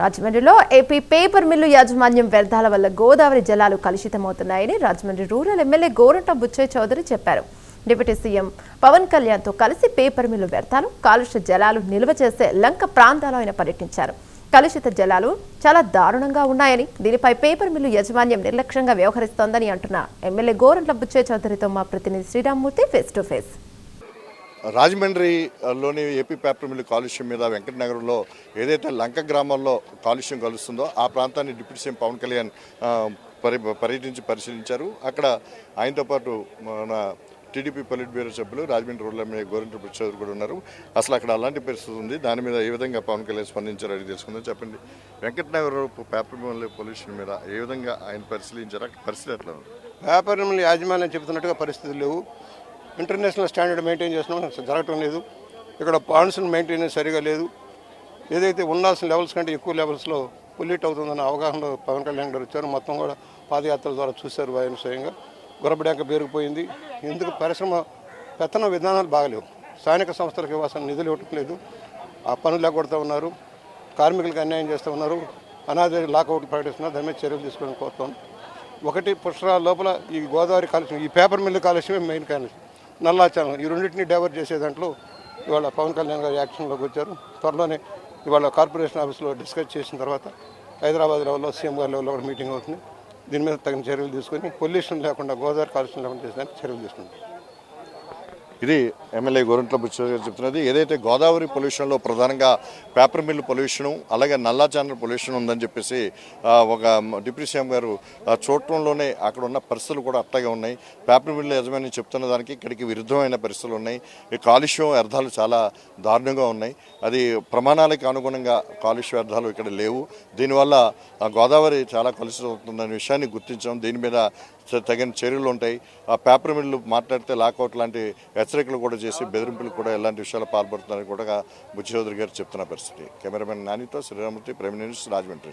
రాజమండ్రిలో AP paper mill యాజమాన్యం వ్యర్థాల వల్ల గోదావరి జలాలు కలుషితమవుతున్నాయని రాజమండ్రి రూరల్ ఎమ్మెల్యే గోరంట బుచ్చయ్య చౌదరి చెప్పారు. డిప్యూటీ సీఎం పవన్ కళ్యాణ్తో కలిసి పేపర్ మిల్లు వ్యర్థాలు, కాలుష్య జలాలు నిల్వ చేసే లంక ప్రాంతాల్లో ఆయన పర్యటించారు. కలుషిత జలాలు చాలా దారుణంగా ఉన్నాయని, దీనిపై పేపర్ మిల్లు యాజమాన్యం నిర్లక్ష్యంగా వ్యవహరిస్తోందని అంటున్న ఎమ్మెల్యే గోరంట బుచ్చయ్య చౌదరితో మా ప్రతినిధి శ్రీరామ్మూర్తి ఫేస్ టు ఫేస్. రాజమండ్రిలోని ఏపీ పేపర్ మిల్లు కాలుష్యం మీద వెంకటనగరంలో ఏదైతే లంక గ్రామాల్లో కాలుష్యం కలుస్తుందో ఆ ప్రాంతాన్ని డిప్యూటీ సీఎం పవన్ కళ్యాణ్ పర్యటించి పరిశీలించారు. అక్కడ ఆయనతో పాటు మన టీడీపీ పొలిట్ బ్యూరో సభ్యులు రాజమండ్రి రూరల్ ఎమ్మెల్యే గోరంట బుచ్చయ్య చౌదరి కూడా ఉన్నారు. అసలు అక్కడ అలాంటి పరిస్థితి ఉంది, దాని మీద ఏ విధంగా పవన్ కళ్యాణ్ స్పందించారో అది తెలుసుకుందాం. చెప్పండి, వెంకటనగరం పేపర్ మిల్లు పొల్యూషన్ మీద ఏ విధంగా ఆయన పరిశీలించారు, అక్కడ పరిస్థితి ఎట్లా ఉంది? పేపర్ మిల్లు యాజమాన్యం చెబుతున్నట్టుగా పరిస్థితులు లేవు. ఇంటర్నేషనల్ స్టాండర్డ్ మెయింటైన్ చేస్తున్నాం, జరగటం లేదు. ఇక్కడ పాండ్స్ మెయింటెనెన్స్ సరిగా లేదు. ఏదైతే ఉండాల్సిన లెవెల్స్ కంటే ఎక్కువ లెవెల్స్లో పొల్యూట్ అవుతుందన్న అవగాహనలో పవన్ కళ్యాణ్ గారు వచ్చారు. మొత్తం కూడా పాదయాత్రల ద్వారా చూశారు. ఆయన స్వయంగా గుర్రబడ్డాక పేరుకుపోయింది. ఎందుకు పరిశ్రమ పెత్తన విధానాలు బాగలేవు. స్థానిక సంస్థలకు ఇవ్వాల్సిన నిధులు ఇవ్వటం లేదు. ఆ పనులు ఎగ్గొడుతూ ఉన్నారు. కార్మికులకు అన్యాయం చేస్తూ ఉన్నారు. అనాథ లాకౌట్ ప్రకటిస్తున్నారు. దాని మీద చర్యలు తీసుకోవడం కోరుతాం. ఒకటి పుష్కరాల లోపల ఈ గోదావరి కాలుష్యం, ఈ పేపర్ మిల్లు కాలుష్యమే మెయిన్ కాలుష్యం. నల్లాచలం, ఈ రెండింటినీ డైవర్ట్ చేసే దాంట్లో ఇవాళ పవన్ కళ్యాణ్ గారు యాక్షన్లోకి వచ్చారు. త్వరలోనే ఇవాళ కార్పొరేషన్ ఆఫీస్లో డిస్కస్ చేసిన తర్వాత హైదరాబాద్ లెవెల్లో సీఎం గారి లెవెల్లో కూడా మీటింగ్ అవుతుంది. దీని మీద తగిన చర్యలు తీసుకొని పొల్యూషన్ లేకుండా, గోదావరి కాలుష్యం లేకుండా చేసేదానికి చర్యలు తీసుకుంటాం. ఇది ఎమ్మెల్యే గోరంట్ల బుచ్చయ్య గారు చెప్తున్నది. ఏదైతే గోదావరి పొల్యూషన్లో ప్రధానంగా పేపర్ మిల్లు పొల్యూషను, అలాగే నల్లా ఛానల్ పొల్యూషన్ ఉందని చెప్పేసి ఒక డిప్యూటీ సీఎం గారు చూడటంలోనే అక్కడ ఉన్న పరిస్థితులు కూడా అట్టగా ఉన్నాయి. పేపర్ మిల్లు యజమాని చెప్తున్న దానికి ఇక్కడికి విరుద్ధమైన పరిస్థితులు ఉన్నాయి. ఈ కాలుష్యం వ్యర్థాలు చాలా దారుణంగా ఉన్నాయి. అది ప్రమాణాలకు అనుగుణంగా కాలుష్య వ్యర్థాలు ఇక్కడ లేవు. దీనివల్ల గోదావరి చాలా కలుషితం అవుతుందనే విషయాన్ని గుర్తించాం. దీని మీద తగిన చర్యలు ఉంటాయి. ఆ పేపర్ మిల్లు మాట్లాడితే లాకౌట్ లాంటి హెచ్చరికలు కూడా చేసి బెదిరింపులు కూడా ఇలాంటి విషయాలు పాల్పడుతున్నారని కూడా బుచ్చయ్య చౌదరి గారు చెప్తున్న పరిస్థితి. కెమెరామెన్ నానితో శ్రీరామూర్తి, ప్రైమ్ న్యూస్, రాజమండ్రి.